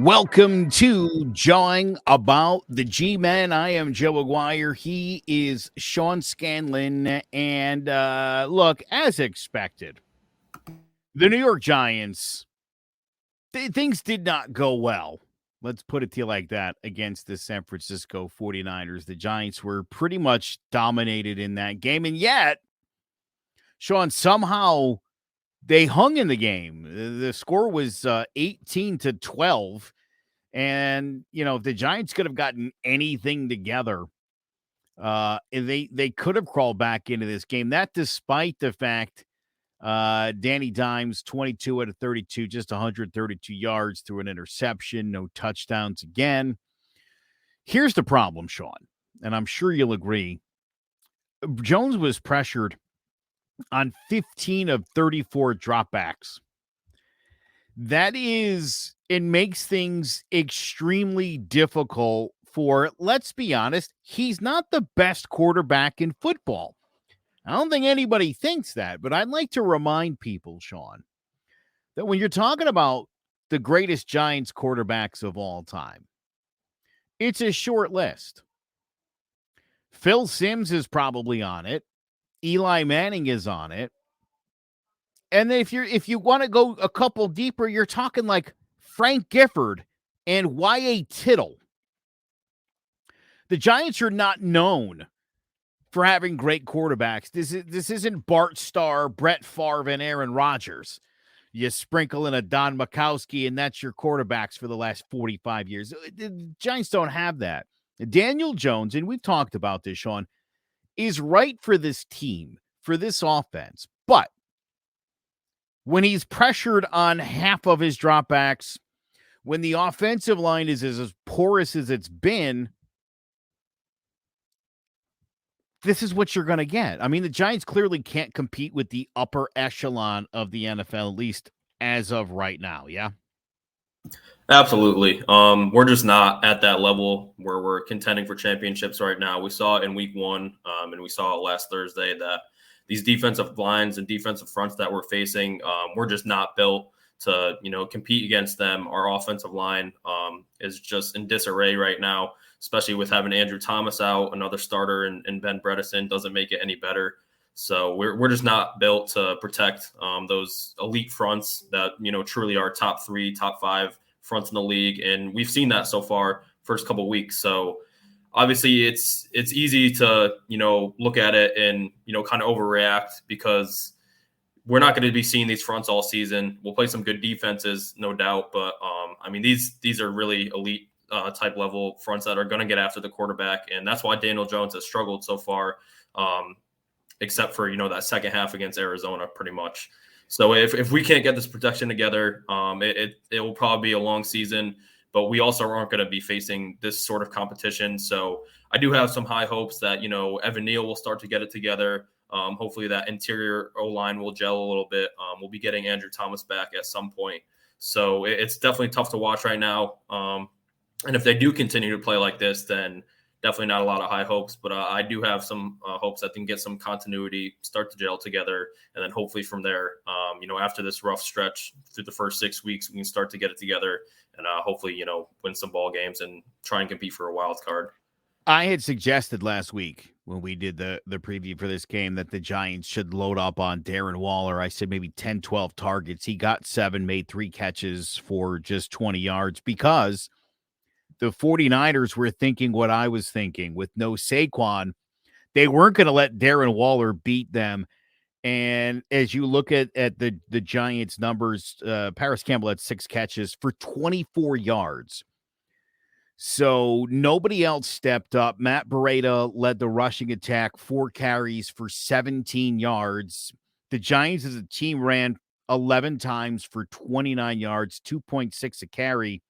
Welcome to Jawing About the Gmen. I am Joe Aguirre. He is Sean Scanlon. And look, as expected, the New York Giants, things did not go well. Let's put it to you like that against the San Francisco 49ers. The Giants were pretty much dominated in that game. And yet, Sean, somehow they hung in the game. The score was 18-12. And, if the Giants could have gotten anything together, they could have crawled back into this game. That despite the fact Danny Dimes, 22 out of 32, just 132 yards through an interception, no touchdowns again. Here's the problem, Sean, and I'm sure you'll agree. Jones was pressured on 15 of 34 dropbacks. It makes things extremely difficult for, let's be honest, he's not the best quarterback in football. I don't think anybody thinks that, but I'd like to remind people, Sean, that when you're talking about the greatest Giants quarterbacks of all time, it's a short list. Phil Simms is probably on it. Eli Manning is on it. And then if you want to go a couple deeper, you're talking like Frank Gifford and Y.A. Tittle. The Giants are not known for having great quarterbacks. This isn't Bart Starr, Brett Favre, and Aaron Rodgers. You sprinkle in a Don Majkowski, and that's your quarterbacks for the last 45 years. The Giants don't have that. Daniel Jones, and we've talked about this, Sean, is right for this team, for this offense. But when he's pressured on half of his dropbacks, when the offensive line is as porous as it's been, this is what you're going to get. I mean, the Giants clearly can't compete with the upper echelon of the NFL, at least as of right now, yeah? Absolutely. We're just not at that level where we're contending for championships right now. We saw it in week one, and we saw it last Thursday that these defensive lines and defensive fronts that we're facing, we're just not built to, compete against them. Our offensive line is just in disarray right now, especially with having Andrew Thomas out, another starter, and Ben Bredesen doesn't make it any better. So we're just not built to protect those elite fronts that, truly are top 3, top 5 fronts in the league. And we've seen that so far first couple of weeks. So obviously it's easy to, look at it and, kind of overreact because we're not going to be seeing these fronts all season. We'll play some good defenses, no doubt. But these are really elite type level fronts that are going to get after the quarterback. And that's why Daniel Jones has struggled so far, except for, that second half against Arizona pretty much. So if we can't get this protection together, it will probably be a long season. But we also aren't going to be facing this sort of competition. So I do have some high hopes that, Evan Neal will start to get it together. Hopefully that interior O-line will gel a little bit. We'll be getting Andrew Thomas back at some point. So it's definitely tough to watch right now. And if they do continue to play like this, then definitely not a lot of high hopes. But I do have some hopes that they can get some continuity, start to gel together. And then hopefully from there, after this rough stretch through the first 6 weeks, we can start to get it together and hopefully, win some ball games and try and compete for a wild card. I had suggested last week when we did the preview for this game that the Giants should load up on Darren Waller. I said maybe 10, 12 targets. He got 7, made 3 catches for just 20 yards because the 49ers were thinking what I was thinking. With no Saquon, they weren't going to let Darren Waller beat them. And as you look at the Giants' numbers, Paris Campbell had 6 catches for 24 yards. So nobody else stepped up. Matt Breida led the rushing attack, 4 carries for 17 yards. The Giants as a team ran 11 times for 29 yards, 2.6 a carry.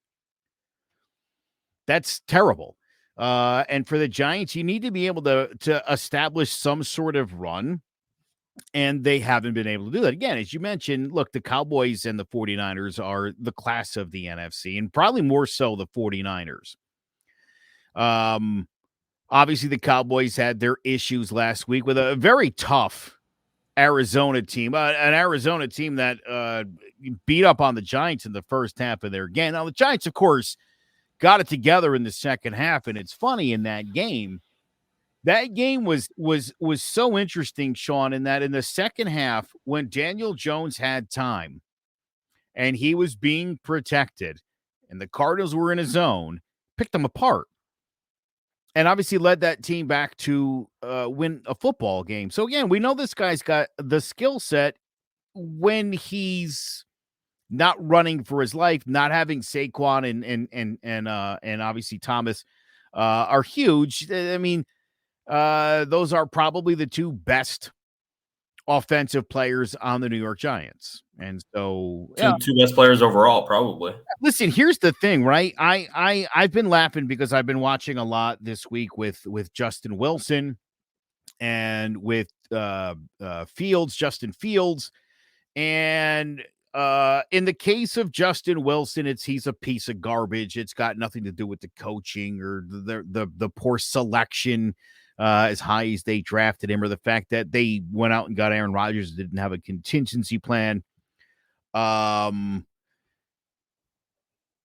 That's terrible. And for the Giants, you need to be able to establish some sort of run, and they haven't been able to do that. Again, as you mentioned, look, the Cowboys and the 49ers are the class of the NFC, and probably more so the 49ers. Obviously, the Cowboys had their issues last week with a very tough Arizona team, an Arizona team that beat up on the Giants in the first half of their game. Now, the Giants, of course, got it together in the second half, and it's funny in that game. That game was so interesting, Sean, in that in the second half, when Daniel Jones had time and he was being protected, and the Cardinals were in a zone, picked them apart, and obviously led that team back to win a football game. So again, we know this guy's got the skill set when he's not running for his life, not having Saquon and obviously Thomas are huge. I mean, those are probably the two best offensive players on the New York Giants. And so two best players overall, probably. Listen, here's the thing, right? I've been laughing because I've been watching a lot this week with Justin Wilson and with Justin Fields. And in the case of Justin Wilson, he's a piece of garbage. It's got nothing to do with the coaching or the poor selection as high as they drafted him, or the fact that they went out and got Aaron Rodgers and didn't have a contingency plan.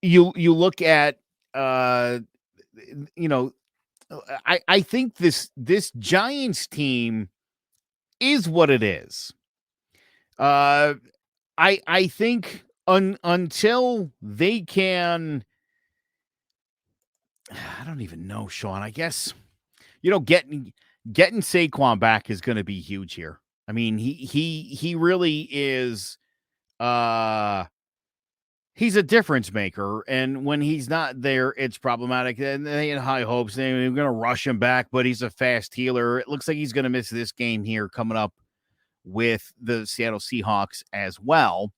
You look at I think this Giants team is what it is. I think until they can, I don't even know, Sean. I guess getting Saquon back is going to be huge here. I mean, he really is. He's a difference maker, and when he's not there, it's problematic. And they had high hopes. They're going to rush him back, but he's a fast healer. It looks like he's going to miss this game here coming up with the Seattle Seahawks as well.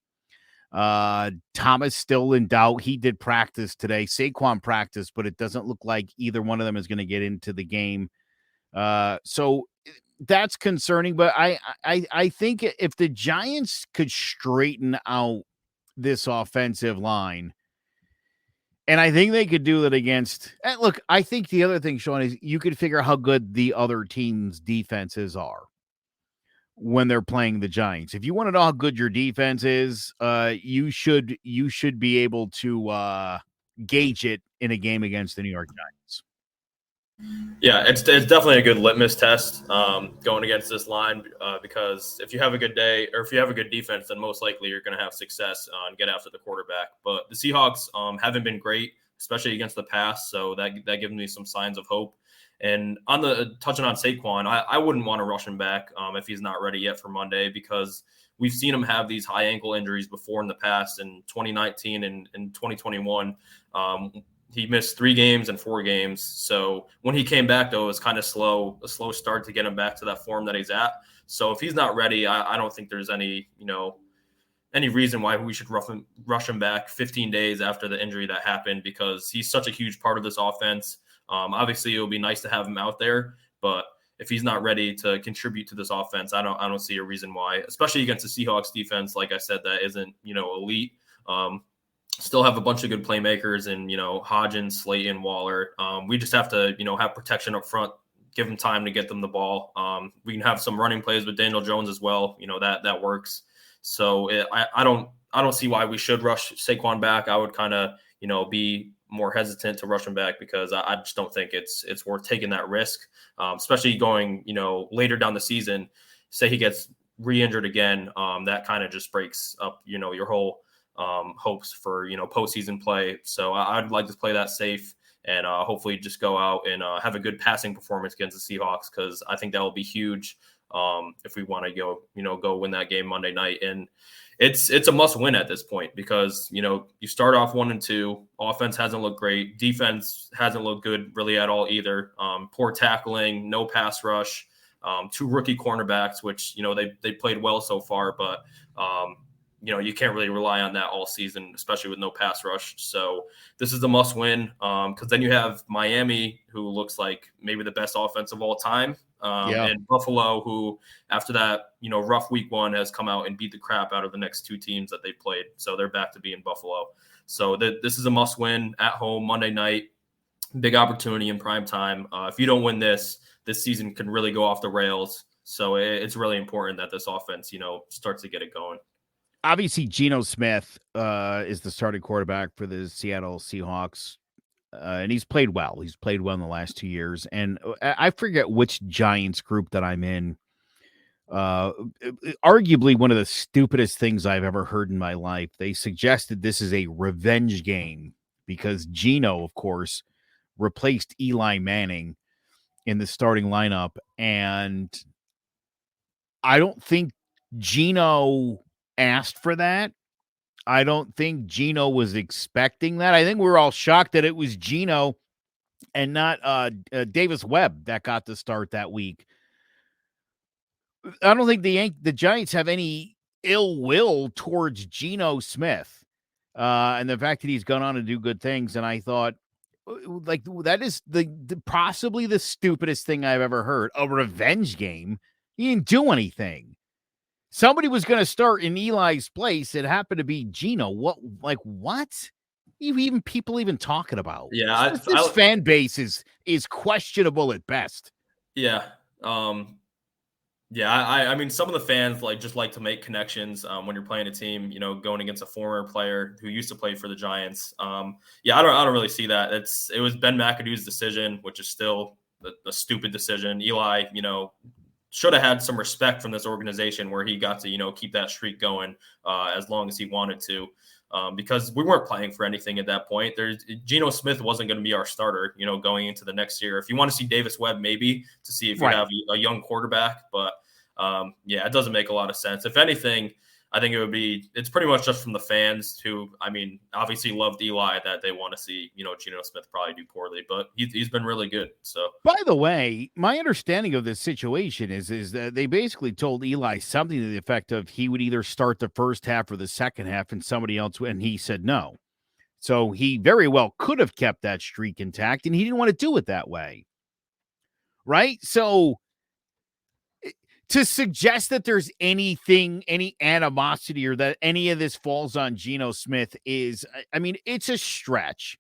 Thomas still in doubt. He did practice today. Saquon practiced, but it doesn't look like either one of them is going to get into the game. So that's concerning. But I think if the Giants could straighten out this offensive line, and I think they could do it against. Look, I think the other thing, Sean, is you could figure out how good the other team's defenses are when they're playing the Giants. If you want to know how good your defense is, you should be able to gauge it in a game against the New York Giants. Yeah, it's definitely a good litmus test going against this line because if you have a good day or if you have a good defense, then most likely you're going to have success and get after the quarterback. But the Seahawks haven't been great, especially against the pass, so that gives me some signs of hope. And on the touching on Saquon, I wouldn't want to rush him back if he's not ready yet for Monday, because we've seen him have these high ankle injuries before in the past. In 2019 and in 2021, he missed 3 games and 4 games. So when he came back, though, it was kind of a slow start to get him back to that form that he's at. So if he's not ready, I don't think there's any reason why we should rush him back 15 days after the injury that happened, because he's such a huge part of this offense. Obviously, it would be nice to have him out there, but if he's not ready to contribute to this offense, I don't see a reason why, especially against the Seahawks defense, like I said, that isn't, elite. Still have a bunch of good playmakers and, Hodgins, Slayton, Waller. We just have to, have protection up front, give them time to get them the ball. We can have some running plays with Daniel Jones as well. That works. So I don't see why we should rush Saquon back. I would kind of, be more hesitant to rush him back because I just don't think it's worth taking that risk, especially going, later down the season. Say he gets re-injured again, that kind of just breaks up, your whole hopes for, postseason play. So I'd like to play that safe and hopefully just go out and have a good passing performance against the Seahawks, because I think that will be huge if we want to go win that game Monday night. And it's a must win at this point because, you start off 1-2, offense hasn't looked great. Defense hasn't looked good really at all either. Poor tackling, no pass rush, 2 rookie cornerbacks, which, they played well so far, but you can't really rely on that all season, especially with no pass rush. So this is a must win because then you have Miami, who looks like maybe the best offense of all time. And Buffalo, who after that, rough week 1 has come out and beat the crap out of the next 2 teams that they played. So they're back to being Buffalo. So this is a must win at home Monday night, big opportunity in prime time. If you don't win this season can really go off the rails. So it's really important that this offense, starts to get it going. obviously Geno Smith is the starting quarterback for the Seattle Seahawks. And he's played well. He's played well in the last 2 years. And I forget which Giants group that I'm in. Arguably one of the stupidest things I've ever heard in my life. They suggested this is a revenge game because Geno, of course, replaced Eli Manning in the starting lineup. And I don't think Geno asked for that. I don't think Geno was expecting that. I think we were all shocked that it was Geno and not Davis Webb that got the start that week. I don't think the Giants have any ill will towards Geno Smith, and the fact that he's gone on to do good things. And I thought, like, that is the possibly the stupidest thing I've ever heard. A revenge game. He didn't do anything. Somebody was going to start in Eli's place. It happened to be Geno. What? Like what? Even people even talking about? Yeah, This fan base is questionable at best. Yeah. I mean, some of the fans just like to make connections when you're playing a team, going against a former player who used to play for the Giants. I don't really see that. It was Ben McAdoo's decision, which is still a stupid decision. Eli, should have had some respect from this organization where he got to, keep that streak going as long as he wanted to. Because we weren't playing for anything at that point. Geno Smith wasn't going to be our starter, going into the next year. If you want to see Davis Webb, maybe to see if you have a young quarterback, but it doesn't make a lot of sense. If anything, I think it's pretty much just from the fans who, I mean, obviously loved Eli that they want to see, Geno Smith probably do poorly, but he's been really good. So, by the way, my understanding of this situation is that they basically told Eli something to the effect of he would either start the first half or the second half and somebody else, and he said no. So he very well could have kept that streak intact, and he didn't want to do it that way. Right? So to suggest that there's any animosity or that any of this falls on Geno Smith is, I mean, it's a stretch.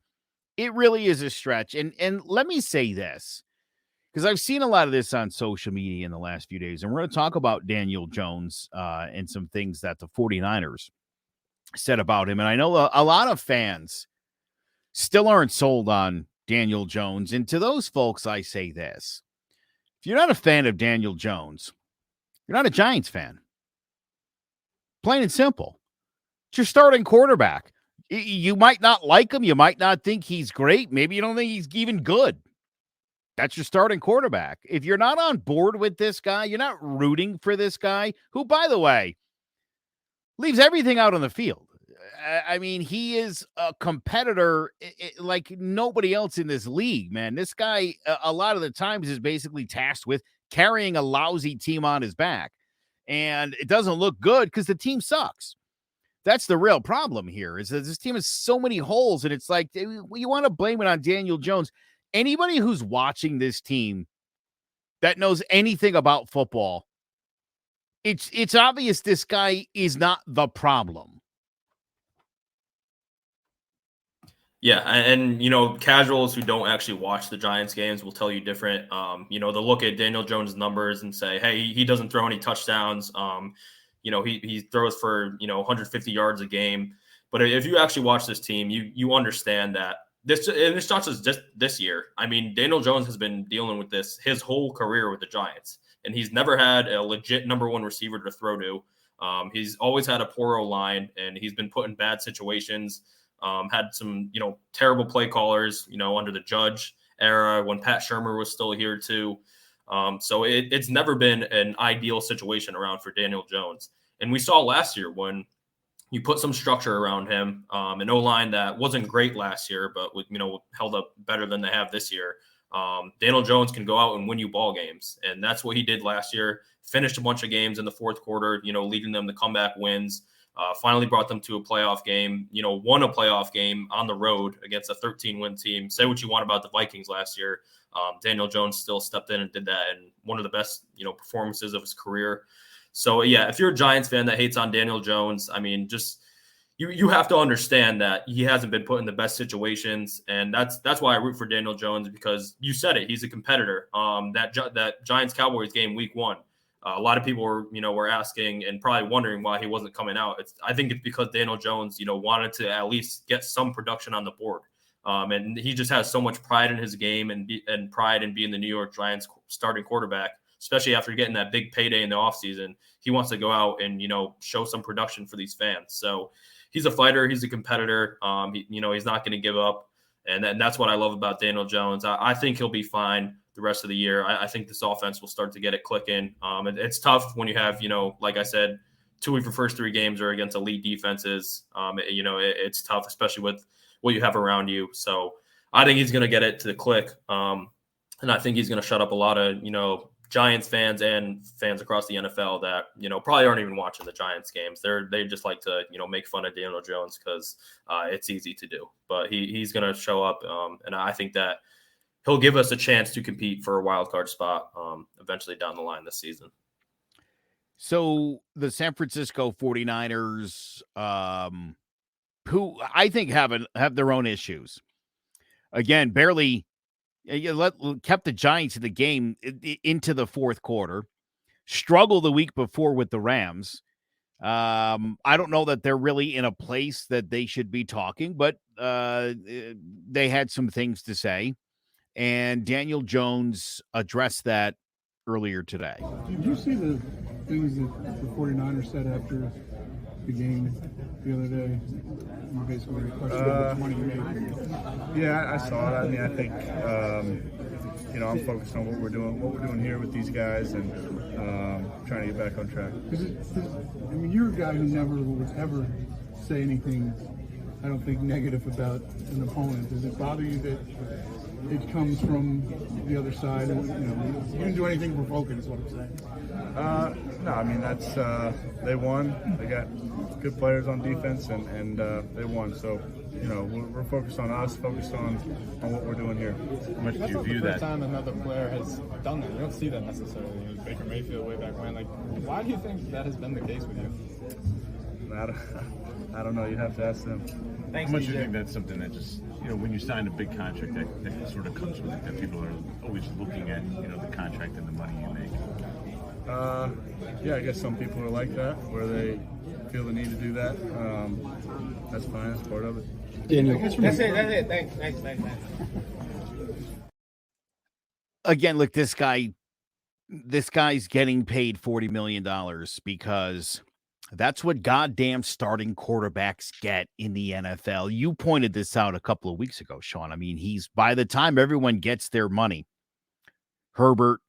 It really is a stretch. And let me say this, because I've seen a lot of this on social media in the last few days, and we're going to talk about Daniel Jones and some things that the 49ers said about him. And I know a lot of fans still aren't sold on Daniel Jones. And to those folks, I say this. If you're not a fan of Daniel Jones, you're not a Giants fan. Plain and simple. It's your starting quarterback. You might not like him. You might not think he's great. Maybe you don't think he's even good. That's your starting quarterback. If you're not on board with this guy, you're not rooting for this guy, who, by the way, leaves everything out on the field. I mean, he is a competitor like nobody else in this league, man. This guy, a lot of the times, is basically tasked with carrying a lousy team on his back. And it doesn't look good because the team sucks. That's the real problem here, is that this team has so many holes, and it's like you want to blame it on Daniel Jones. Anybody who's watching this team that knows anything about football, it's obvious this guy is not the problem. Yeah, and casuals who don't actually watch the Giants games will tell you different. They'll look at Daniel Jones' numbers and say, "Hey, he doesn't throw any touchdowns. He throws for 150 yards a game." But if you actually watch this team, you understand that it's not just this year. I mean, Daniel Jones has been dealing with this his whole career with the Giants, and he's never had a legit number one receiver to throw to. He's always had a poor O-line, and he's been put in bad situations. Had some, terrible play callers, under the Judge era when Pat Shurmur was still here too. So it's never been an ideal situation around for Daniel Jones. And we saw last year when you put some structure around him, an O-line that wasn't great last year, but held up better than they have this year. Daniel Jones can go out and win you ball games. And that's what he did last year. Finished a bunch of games in the fourth quarter, leading them to comeback wins. Finally brought them to a playoff game, won a playoff game on the road against a 13-win team. Say what you want about the Vikings last year. Daniel Jones still stepped in and did that, and one of the best, performances of his career. So, yeah, if you're a Giants fan that hates on Daniel Jones, I mean, just you have to understand that he hasn't been put in the best situations, and that's why I root for Daniel Jones, because you said it, he's a competitor. That Giants-Cowboys game week 1, A lot of people were asking and probably wondering why he wasn't coming out. I think it's because Daniel Jones, wanted to at least get some production on the board. And he just has so much pride in his game and pride in being the New York Giants starting quarterback, especially after getting that big payday in the offseason. He wants to go out and, show some production for these fans. So he's a fighter. He's a competitor. He's not going to give up. And that's what I love about Daniel Jones. I think he'll be fine the rest of the year. I think this offense will start to get it clicking. It's tough when you have, like I said, 2 of your first 3 games are against elite defenses. It's tough, especially with what you have around you. So I think he's going to get it to the click. And I think he's going to shut up a lot of, Giants fans and fans across the NFL that, probably aren't even watching the Giants games. They just like to, make fun of Daniel Jones because it's easy to do. But he's going to show up. And I think that he'll give us a chance to compete for a wild card spot eventually down the line this season. So the San Francisco 49ers, who I think have their own issues. Again, barely kept the Giants in the game into the fourth quarter. Struggled the week before with the Rams. I don't know that they're really in a place that they should be talking, but they had some things to say. And Daniel Jones addressed that earlier today. Did you see the things that the 49ers said after the game the other day? Basically, the question of which money you made. Yeah, I saw it. I mean, I think I'm focused on what we're doing here with these guys, and trying to get back on track. I mean, you're a guy who never would ever say anything, I don't think, negative about an opponent. Does it bother you that it comes from the other side? You didn't do anything provoking, is what I'm saying. No, I mean, that's they won. They got good players on defense, and they won. So, we're focused on us, focused on what we're doing here. How much do you view that? That's the first time another player has done that. You don't see that necessarily. It was Baker Mayfield way back when. Why do you think that has been the case with you? I don't know. You'd have to ask them. How much do you think that's something that just, when you sign a big contract that sort of comes with it, that people are always looking at, the contract and the money you make? Yeah, I guess some people are like that, where they feel the need to do that. That's fine. That's part of it. That's it. Thanks. Again, look, this guy's getting paid $40 million because that's what goddamn starting quarterbacks get in the NFL. You pointed this out a couple of weeks ago, Sean. I mean, by the time everyone gets their money, Herbert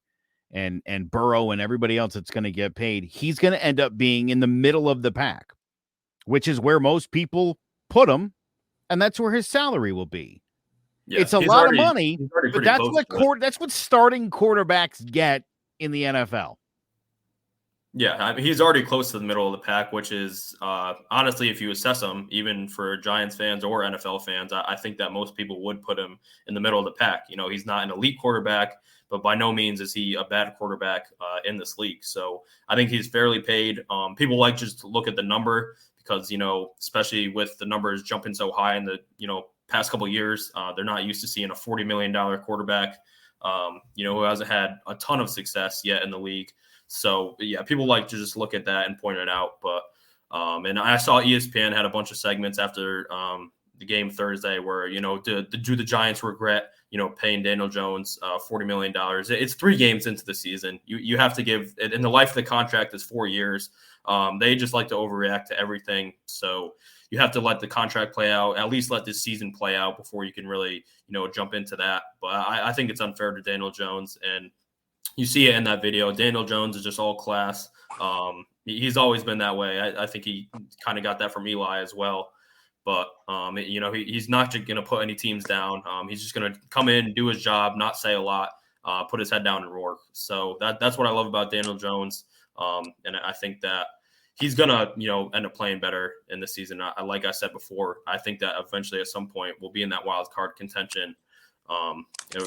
and Burrow and everybody else that's going to get paid, he's going to end up being in the middle of the pack, which is where most people put him, and that's where his salary will be. Yeah, it's a lot of money, but that's what starting quarterbacks get in the NFL. Yeah, he's already close to the middle of the pack, which is honestly, if you assess him, even for Giants fans or NFL fans, I think that most people would put him in the middle of the pack. He's not an elite quarterback, but by no means is he a bad quarterback in this league. So I think he's fairly paid. People like just to look at the number because, especially with the numbers jumping so high in the, past couple of years, they're not used to seeing a $40 million quarterback, who hasn't had a ton of success yet in the league. So, yeah, people like to just look at that and point it out. But and I saw ESPN had a bunch of segments after the game Thursday where, do the Giants regret, paying Daniel Jones $40 million? It's 3 games into the season. You have to give – and the life of the contract is 4 years. They just like to overreact to everything. So you have to let the contract play out, at least let this season play out before you can really, jump into that. But I think it's unfair to Daniel Jones. And you see it in that video. Daniel Jones is just all class. He's always been that way. I think he kind of got that from Eli as well. But, he's not just going to put any teams down. He's just going to come in, do his job, not say a lot, put his head down and roar. So that's what I love about Daniel Jones. And I think that he's going to, end up playing better in the season. Like I said before, I think that eventually at some point we'll be in that wild card contention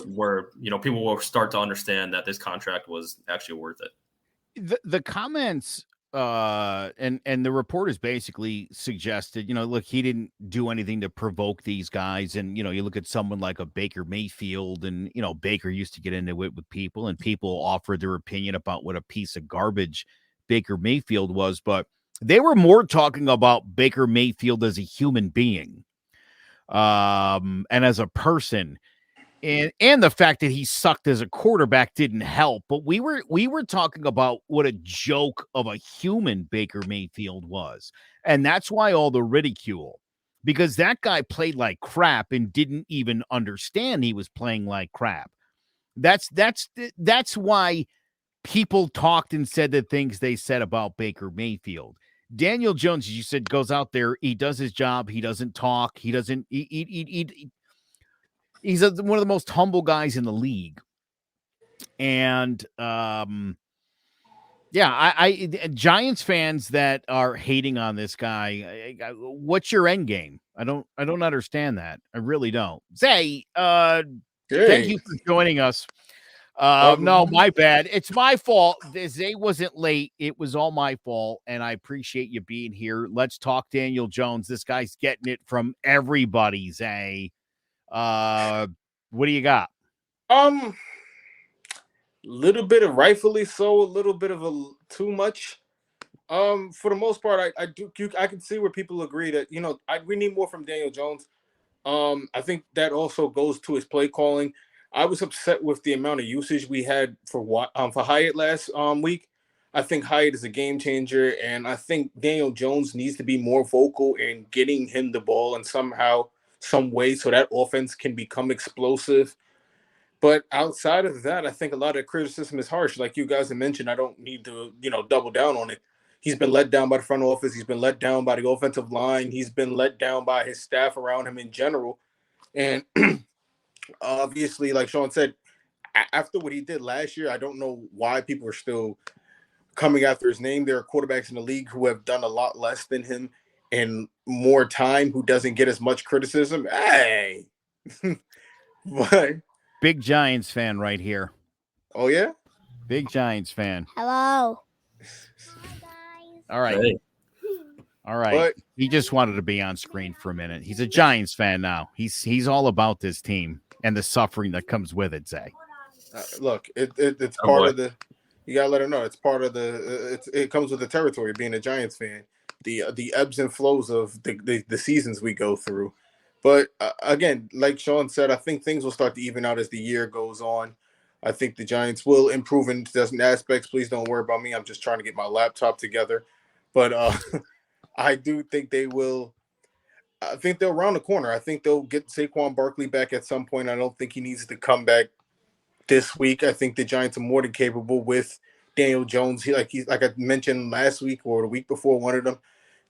where, people will start to understand that this contract was actually worth it. The comments and the reporters basically suggested, look, he didn't do anything to provoke these guys. And, you look at someone like a Baker Mayfield, and, Baker used to get into it with people, and people offered their opinion about what a piece of garbage Baker Mayfield was. But they were more talking about Baker Mayfield as a human being, and as a person. And the fact that he sucked as a quarterback didn't help, but we were talking about what a joke of a human Baker Mayfield was. And that's why all the ridicule, because that guy played like crap and didn't even understand he was playing like crap. That's why people talked and said the things they said about Baker Mayfield. Daniel Jones, as you said, goes out there, he does his job, he doesn't talk, he doesn't he's one of the most humble guys in the league. And Giants fans that are hating on this guy, what's your end game? I don't understand that. I really don't. Zay, thank you for joining us. No, my bad. It's my fault. Zay wasn't late. It was all my fault, and I appreciate you being here. Let's talk Daniel Jones. This guy's getting it from everybody, Zay. What do you got? Little bit of rightfully so, a little bit of too much. For the most part, I can see where people agree that we need more from Daniel Jones. I think that also goes to his play calling. I was upset with the amount of usage we had for Hyatt last week. I think Hyatt is a game changer, and I think Daniel Jones needs to be more vocal in getting him the ball in some way so that offense can become explosive. But outside of that, I think a lot of criticism is harsh. Like you guys have mentioned, I don't need to, double down on it. He's been let down by the front office. He's been let down by the offensive line. He's been let down by his staff around him in general. And obviously, like Sean said, after what he did last year, I don't know why people are still coming after his name. There are quarterbacks in the league who have done a lot less than him and more time, who doesn't get as much criticism. Hey, but big Giants fan right here. Oh yeah, big Giants fan. Hello. All right. Hey. All right. But he just wanted to be on screen for a minute. He's a Giants fan now. He's all about this team and the suffering that comes with it, Zay. Look, it's part of the. You gotta let her know it's part of the. It comes with the territory of being a Giants fan. The ebbs and flows of the seasons we go through. But again, like Sean said, I think things will start to even out as the year goes on. I think the Giants will improve in certain aspects. Please don't worry about me. I'm just trying to get my laptop together. But I do think they will. I think they'll round the corner. I think they'll get Saquon Barkley back at some point. I don't think he needs to come back this week. I think the Giants are more than capable with Daniel Jones. Like I mentioned last week or the week before, one of them.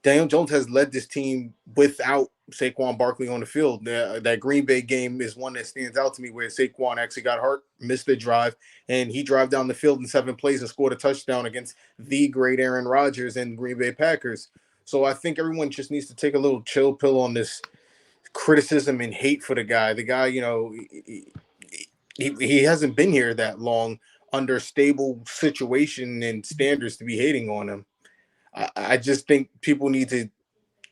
Daniel Jones has led this team without Saquon Barkley on the field. That Green Bay game is one that stands out to me, where Saquon actually got hurt, missed the drive, and he drove down the field in 7 plays and scored a touchdown against the great Aaron Rodgers and Green Bay Packers. So I think everyone just needs to take a little chill pill on this criticism and hate for the guy. The guy, he hasn't been here that long under stable situation and standards to be hating on him. I just think people need to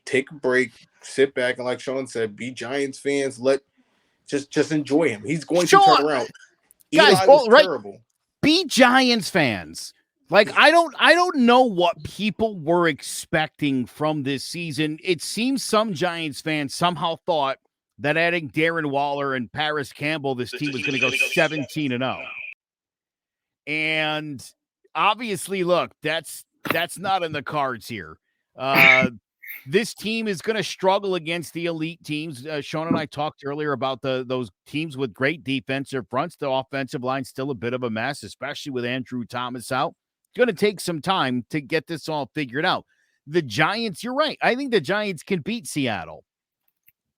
take a break, sit back, and like Sean said, be Giants fans. Just enjoy him. He's going to turn around. Guys, Eli was terrible. Be Giants fans. Like, I don't know what people were expecting from this season. It seems some Giants fans somehow thought that adding Darren Waller and Paris Campbell, this team was going to go 17-0. And obviously, look, that's not in the cards here. This team is going to struggle against the elite teams. Sean and I talked earlier about those teams with great defensive fronts. The offensive line's still a bit of a mess, especially with Andrew Thomas out. It's going to take some time to get this all figured out. The Giants, you're right. I think the Giants can beat Seattle.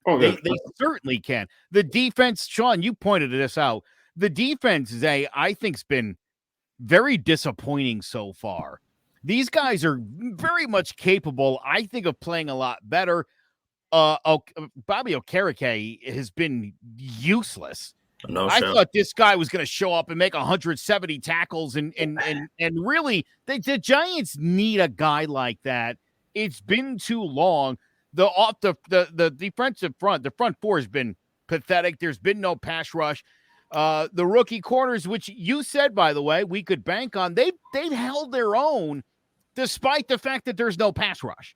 They certainly can. The defense, Sean, you pointed this out. The defense, Zay, I think, has been very disappointing so far. These guys are very much capable, I think, of playing a lot better. Bobby Okereke has been useless. No I shot. thought this guy was going to show up and make 170 tackles, and really, the Giants need a guy like that. It's been too long. The defensive front, the front four has been pathetic. There's been no pass rush. The rookie corners, which you said, by the way, we could bank on, they've held their own despite the fact that there's no pass rush.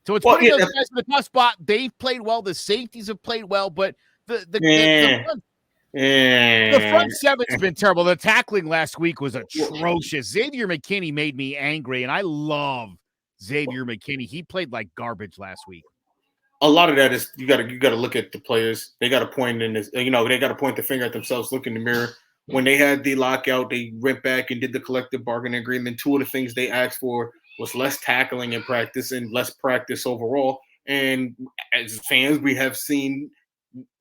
So it's putting those guys in the tough spot. They've played well. The safeties have played well, but the front seven's been terrible. The tackling last week was atrocious. Xavier McKinney made me angry, and I love Xavier McKinney. He played like garbage last week. A lot of that is you got to look at the players. They got to point in this. They got to point the finger at themselves, look in the mirror. When they had the lockout, they went back and did the collective bargaining agreement. Two of the things they asked for was less tackling in practice and less practice overall. And as fans, we have seen,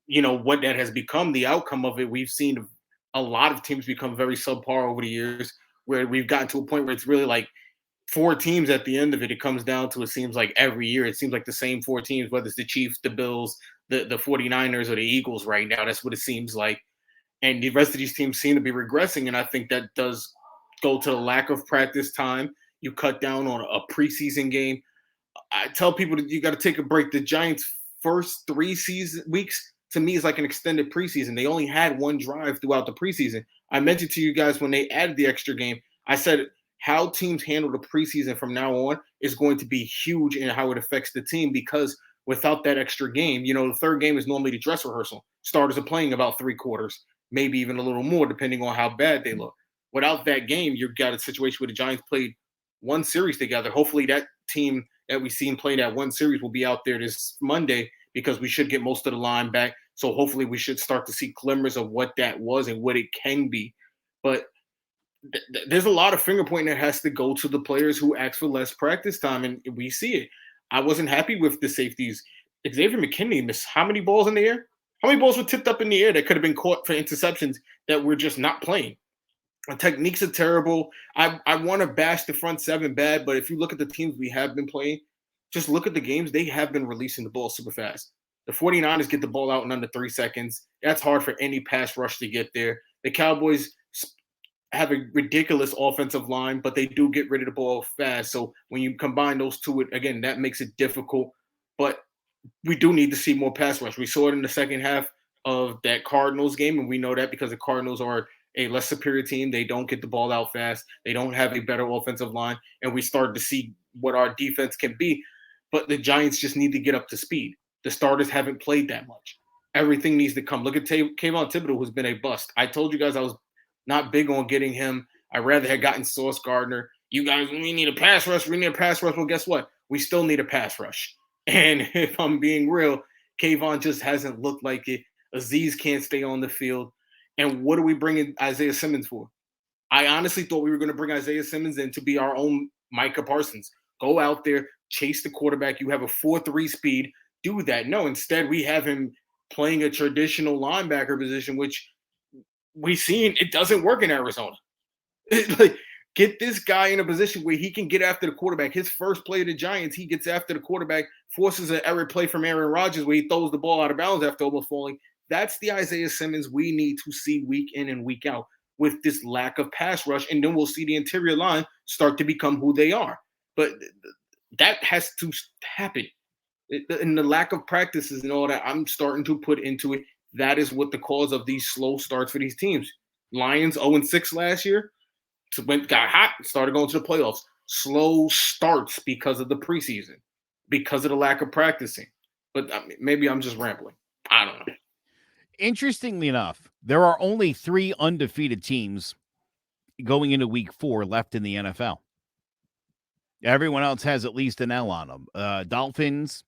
what that has become, the outcome of it. We've seen a lot of teams become very subpar over the years, where we've gotten to a point where it's really like 4 teams at the end of it. It comes down to, it seems like every year, it seems like the same 4 teams, whether it's the Chiefs, the Bills, the 49ers, or the Eagles right now. That's what it seems like. And the rest of these teams seem to be regressing. And I think that does go to the lack of practice time. You cut down on a preseason game. I tell people that you got to take a break. The Giants' first 3 weeks, to me, is like an extended preseason. They only had 1 drive throughout the preseason. I mentioned to you guys when they added the extra game, I said how teams handle the preseason from now on is going to be huge in how it affects the team, because without that extra game, the third game is normally the dress rehearsal. Starters are playing about 3 quarters, maybe even a little more, depending on how bad they look. Without that game, you've got a situation where the Giants played 1 series together. Hopefully that team that we've seen play that 1 series will be out there this Monday, because we should get most of the line back. So hopefully we should start to see glimmers of what that was and what it can be. But there's a lot of finger pointing that has to go to the players who ask for less practice time, and we see it. I wasn't happy with the safeties. Xavier McKinney missed how many balls in the air? How many balls were tipped up in the air that could have been caught for interceptions that we're just not playing? The techniques are terrible. I want to bash the front 7 bad, but if you look at the teams we have been playing, just look at the games. They have been releasing the ball super fast. The 49ers get the ball out in under 3 seconds. That's hard for any pass rush to get there. The Cowboys have a ridiculous offensive line, but they do get rid of the ball fast. So when you combine those two, again, that makes it difficult. But we do need to see more pass rush. We saw it in the second half of that Cardinals game, and we know that because the Cardinals are a less superior team. They don't get the ball out fast. They don't have a better offensive line, and we started to see what our defense can be. But the Giants just need to get up to speed. The starters haven't played that much. Everything needs to come. Look at Kayvon Thibodeau, who's been a bust. I told you guys I was not big on getting him. I rather had gotten Sauce Gardner. You guys, we need a pass rush. We need a pass rush. Well, guess what? We still need a pass rush. And if I'm being real, Kayvon just hasn't looked like it. Azeez can't stay on the field. And what are we bringing Isaiah Simmons for? I honestly thought we were going to bring Isaiah Simmons in to be our own Micah Parsons. Go out there, chase the quarterback. You have a 4.3 speed. Do that. No, instead we have him playing a traditional linebacker position, which we've seen it doesn't work in Arizona. Get this guy in a position where he can get after the quarterback. His first play of the Giants, he gets after the quarterback, forces an error play from Aaron Rodgers where he throws the ball out of bounds after almost falling. That's the Isaiah Simmons we need to see week in and week out with this lack of pass rush, and then we'll see the interior line start to become who they are. But that has to happen. And the lack of practices and all that, I'm starting to put into it. That is what the cause of these slow starts for these teams. Lions 0-6 last year. Got hot, started going to the playoffs. Slow starts because of the preseason, because of the lack of practicing. But maybe I'm just rambling. I don't know. Interestingly enough, there are only 3 undefeated teams going into week 4 left in the NFL. Everyone else has at least an L on them. Dolphins,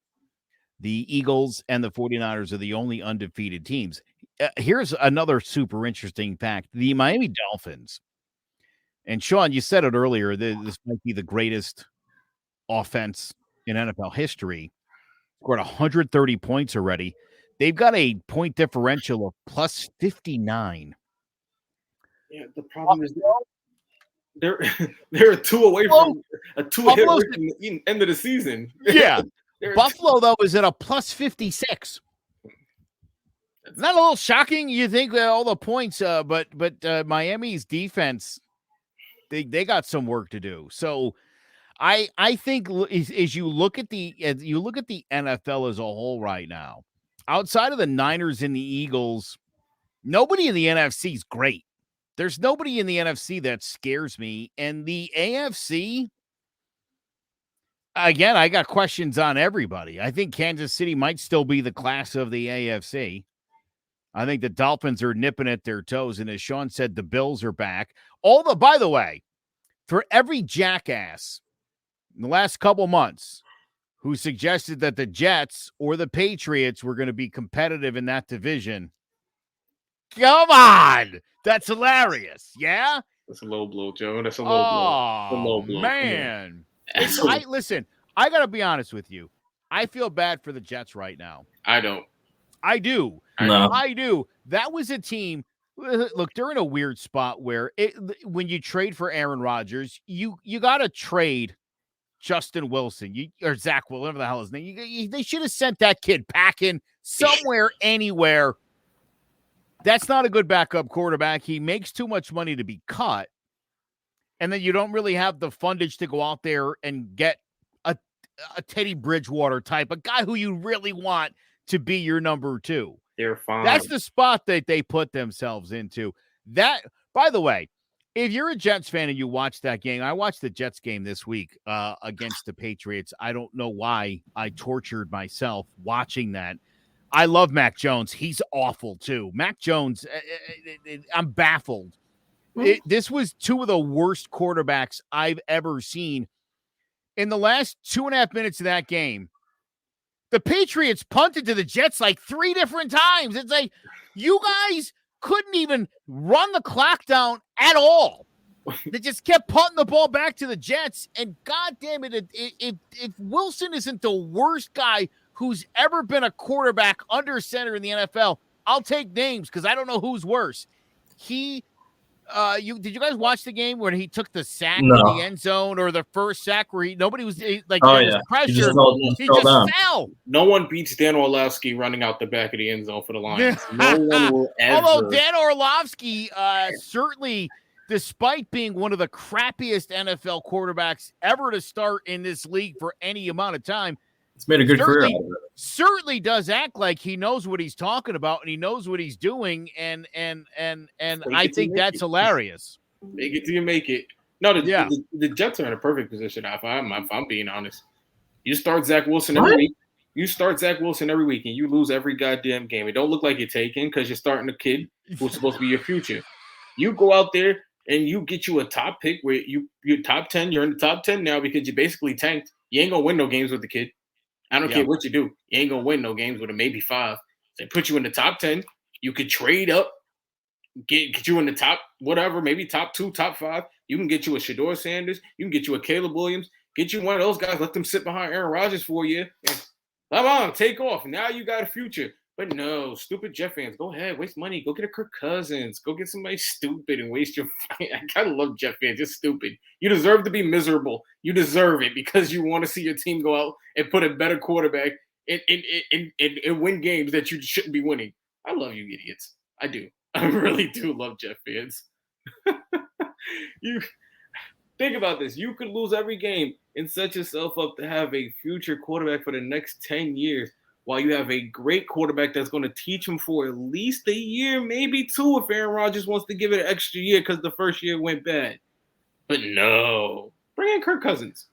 the Eagles, and the 49ers are the only undefeated teams. Here's another super interesting fact. The Miami Dolphins, and Sean, you said it earlier, this might be the greatest offense in NFL history. Scored 130 points already. They've got a point differential of plus 59. Yeah, the problem is they're a 2 away from a 2 hit from the end of the season. Yeah. Buffalo, though, is at a plus 56. Not a little shocking, you think, all the points, but Miami's defense, they got some work to do. So I think as you look at the NFL as a whole right now, outside of the Niners and the Eagles, nobody in the NFC is great. There's nobody in the NFC that scares me, and the AFC. Again, I got questions on everybody. I think Kansas City might still be the class of the AFC. I think the Dolphins are nipping at their toes. And as Sean said, the Bills are back. By the way, for every jackass in the last couple months who suggested that the Jets or the Patriots were going to be competitive in that division, come on. That's hilarious. Yeah? That's a low blow, Joe. That's a low blow. A low blow. Man. Listen, I got to be honest with you. I feel bad for the Jets right now. I don't. I do. No. I do. That was a team. Look, they're in a weird spot where when you trade for Aaron Rodgers, you got to trade Justin Wilson or Zach, whatever the hell his name. They should have sent that kid packing somewhere, anywhere. That's not a good backup quarterback. He makes too much money to be cut. And then you don't really have the fundage to go out there and get a Teddy Bridgewater type, a guy who you really want to be your number two. They're fine. That's the spot that they put themselves into. That, by the way, if you're a Jets fan and you watch that game, I watched the Jets game this week against the Patriots. I don't know why I tortured myself watching that. I love Mac Jones. He's awful too. Mac Jones, I'm baffled. This was two of the worst quarterbacks I've ever seen. In the last 2.5 minutes of that game, the Patriots punted to the Jets like 3 different times. It's like, you guys couldn't even run the clock down at all. They just kept punting the ball back to the Jets. And God damn it, if Wilson isn't the worst guy who's ever been a quarterback under center in the NFL, I'll take names because I don't know who's worse. Did you guys watch the game when he took the sack in the end zone, or the first sack where nobody was pressure? He just fell. No one beats Dan Orlovsky running out the back of the end zone for the Lions. No one will ever. Although Dan Orlovsky certainly, despite being one of the crappiest NFL quarterbacks ever to start in this league for any amount of time, it's made a good career out of it. Certainly does act like he knows what he's talking about and he knows what he's doing, and I think that's hilarious. Make it till you make it. No, the Jets are in a perfect position. If I'm being honest, you start Zach Wilson every week. You start Zach Wilson every week, and you lose every goddamn game. It don't look like you're taking because you're starting a kid who's supposed to be your future. You go out there and you get you a top pick where you're top 10. You're in the top 10 now because you basically tanked. You ain't gonna win no games with the kid. I don't care what you do. You ain't going to win no games with a maybe 5. They put you in the top 10. You could trade up, get you in the top, whatever, maybe top 2, top 5. You can get you a Shedeur Sanders. You can get you a Caleb Williams. Get you one of those guys. Let them sit behind Aaron Rodgers for a year. Come on, take off. Now you got a future. But no, stupid Jet fans, go ahead, waste money. Go get a Kirk Cousins. Go get somebody stupid and waste your – I kind of love Jet fans. Just stupid. You deserve to be miserable. You deserve it because you want to see your team go out and put a better quarterback and win games that you shouldn't be winning. I love you idiots. I do. I really do love Jet fans. You think about this. You could lose every game and set yourself up to have a future quarterback for the next 10 years. While you have a great quarterback that's going to teach him for at least a year, maybe 2 if Aaron Rodgers wants to give it an extra year because the first year went bad. But no. Bring in Kirk Cousins.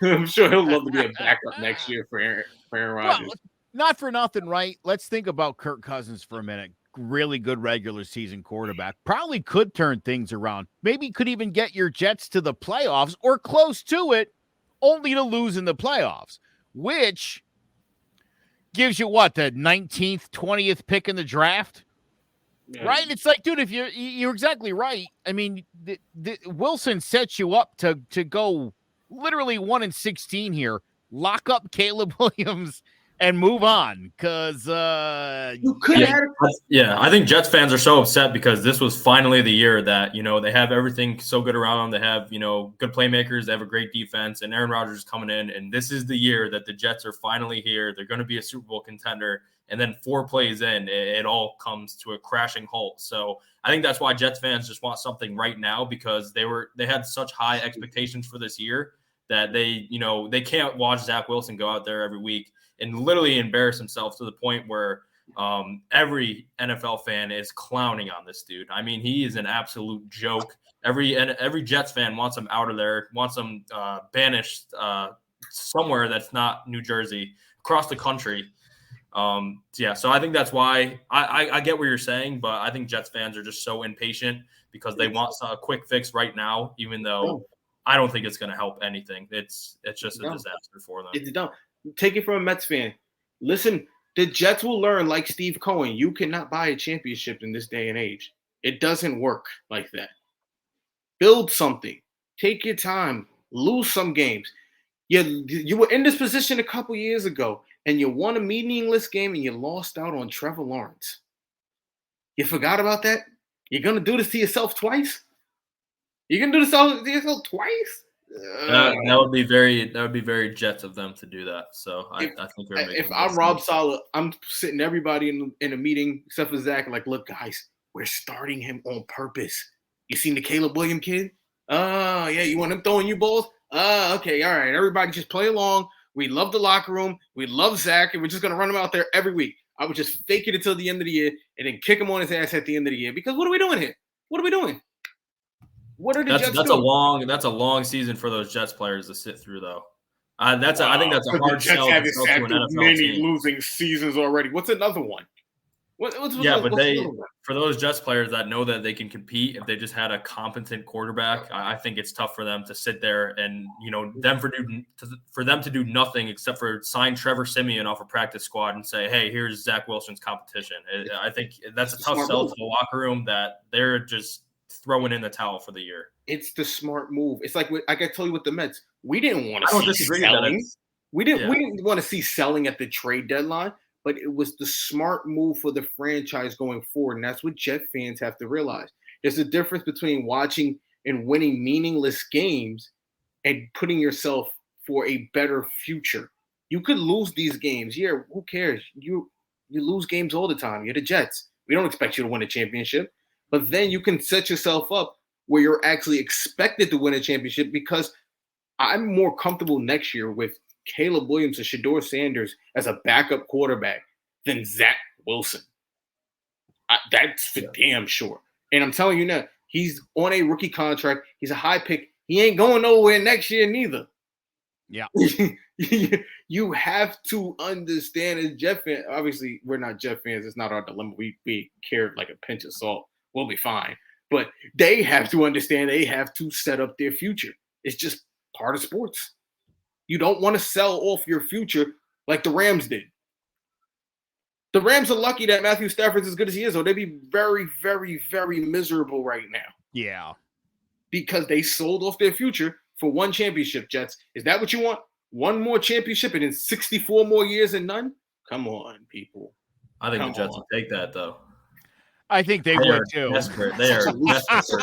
I'm sure he'll love to be a backup next year for Aaron Rodgers. Well, not for nothing, right? Let's think about Kirk Cousins for a minute. Really good regular season quarterback. Probably could turn things around. Maybe could even get your Jets to the playoffs or close to it, only to lose in the playoffs, which gives you what, the 19th, 20th pick in the draft, right? It's like, dude, if you're exactly right. I mean, Wilson sets you up to go literally 1-16 here. Lock up Caleb Williams and move on, because you could have. I think Jets fans are so upset because this was finally the year that they have everything so good around them. They have good playmakers. They have a great defense, and Aaron Rodgers is coming in, and this is the year that the Jets are finally here. They're going to be a Super Bowl contender, and then 4 plays in, it all comes to a crashing halt. So I think that's why Jets fans just want something right now, because they had such high expectations for this year that they can't watch Zach Wilson go out there every week and literally embarrass himself to the point where every NFL fan is clowning on this dude. I mean, he is an absolute joke. Every Jets fan wants him out of there, wants him banished somewhere that's not New Jersey, across the country. So I think that's why I get what you're saying, but I think Jets fans are just so impatient because they want a quick fix right now, even though I don't think it's going to help anything. It's just a disaster for them. It's dumb. Take it from a Mets fan. Listen, the Jets will learn, like Steve Cohen, you cannot buy a championship in this day and age. It doesn't work like that. Build something. Take your time. Lose some games. You were in this position a couple years ago, and you won a meaningless game, and you lost out on Trevor Lawrence. You forgot about that? You're going to do this to yourself twice? You're going to do this to yourself twice? That would be very Jets of them to do that. So I think if I'm Rob Saleh, I'm sitting everybody in a meeting except for Zach, like, look, guys, we're starting him on purpose. You seen the Caleb Williams kid? Yeah, you want him throwing you balls? Okay, all right. Everybody just play along. We love the locker room. We love Zach, and we're just gonna run him out there every week. I would just fake it until the end of the year and then kick him on his ass at the end of the year. Because what are we doing here? What are we doing? What are the Jets doing? That's a long season for those Jets players to sit through, though. I think that's a hard sell to an NFL many team. losing seasons already. What's another one? For those Jets players that know that they can compete, if they just had a competent quarterback, I think it's tough for them to sit there and for them to do nothing except for sign Trevor Siemian off a practice squad and say, hey, here's Zach Wilson's competition. I think that's a tough sell to the locker room that they're just throwing in the towel for the year. It's the smart move. It's like I told you with the Mets. We didn't want to see selling. We didn't want to see selling at the trade deadline, but it was the smart move for the franchise going forward. And that's what Jet fans have to realize. There's a difference between watching and winning meaningless games and putting yourself for a better future. You could lose these games. Yeah, who cares? You lose games all the time. You're the Jets. We don't expect you to win a championship. But then you can set yourself up where you're actually expected to win a championship, because I'm more comfortable next year with Caleb Williams and Shedeur Sanders as a backup quarterback than Zach Wilson. That's for damn sure. And I'm telling you now, he's on a rookie contract. He's a high pick. He ain't going nowhere next year neither. Yeah. You have to understand as Jet fans. Obviously, we're not Jet fans. It's not our dilemma. We care like a pinch of salt. We'll be fine. But they have to understand they have to set up their future. It's just part of sports. You don't want to sell off your future like the Rams did. The Rams are lucky that Matthew Stafford's as good as he is, or they'd be very, very, very miserable right now. Yeah. Because they sold off their future for one championship, Jets. Is that what you want? One more championship and in 64 more years and none? Come on, people. I think the Jets will take that, though. I think they would too. Desperate. They are desperate.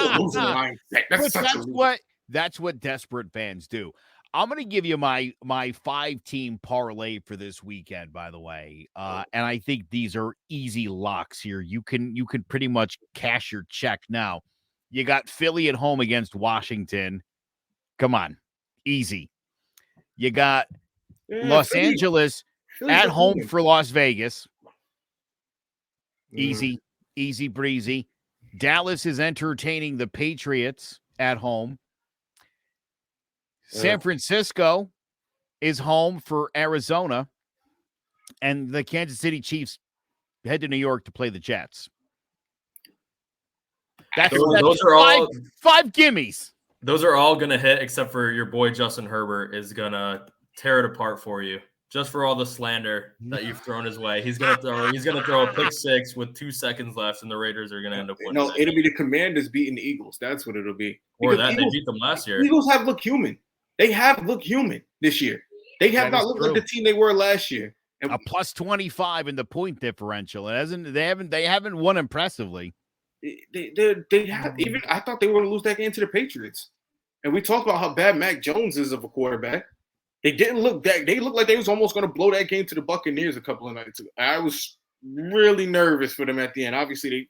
That's what desperate fans do. I'm going to give you my 5-team parlay for this weekend, by the way. And I think these are easy locks here. You can pretty much cash your check now. You got Philly at home against Washington. Come on. Easy. You got Los Angeles at home for Las Vegas. Easy. Easy breezy. Dallas is entertaining the Patriots at home. San Francisco is home for Arizona. And the Kansas City Chiefs head to New York to play the Jets. Those are all 5 gimmies. Those are all going to hit, except for your boy Justin Herbert is going to tear it apart for you. Just for all the slander that you've thrown his way. He's gonna throw a pick 6 with 2 seconds left, and the Raiders are gonna end up winning. No, it'll be the Commanders beating the Eagles. That's what it'll be. Or that they beat them last year. Eagles have looked human. They have looked human this year. They have not looked like the team they were last year. a plus 25 in the point differential. They haven't won impressively. They have even. I thought they were going to lose that game to the Patriots, and we talked about how bad Mac Jones is of a quarterback. They didn't look that. They looked like they was almost going to blow that game to the Buccaneers a couple of nights ago. I was really nervous for them at the end. Obviously,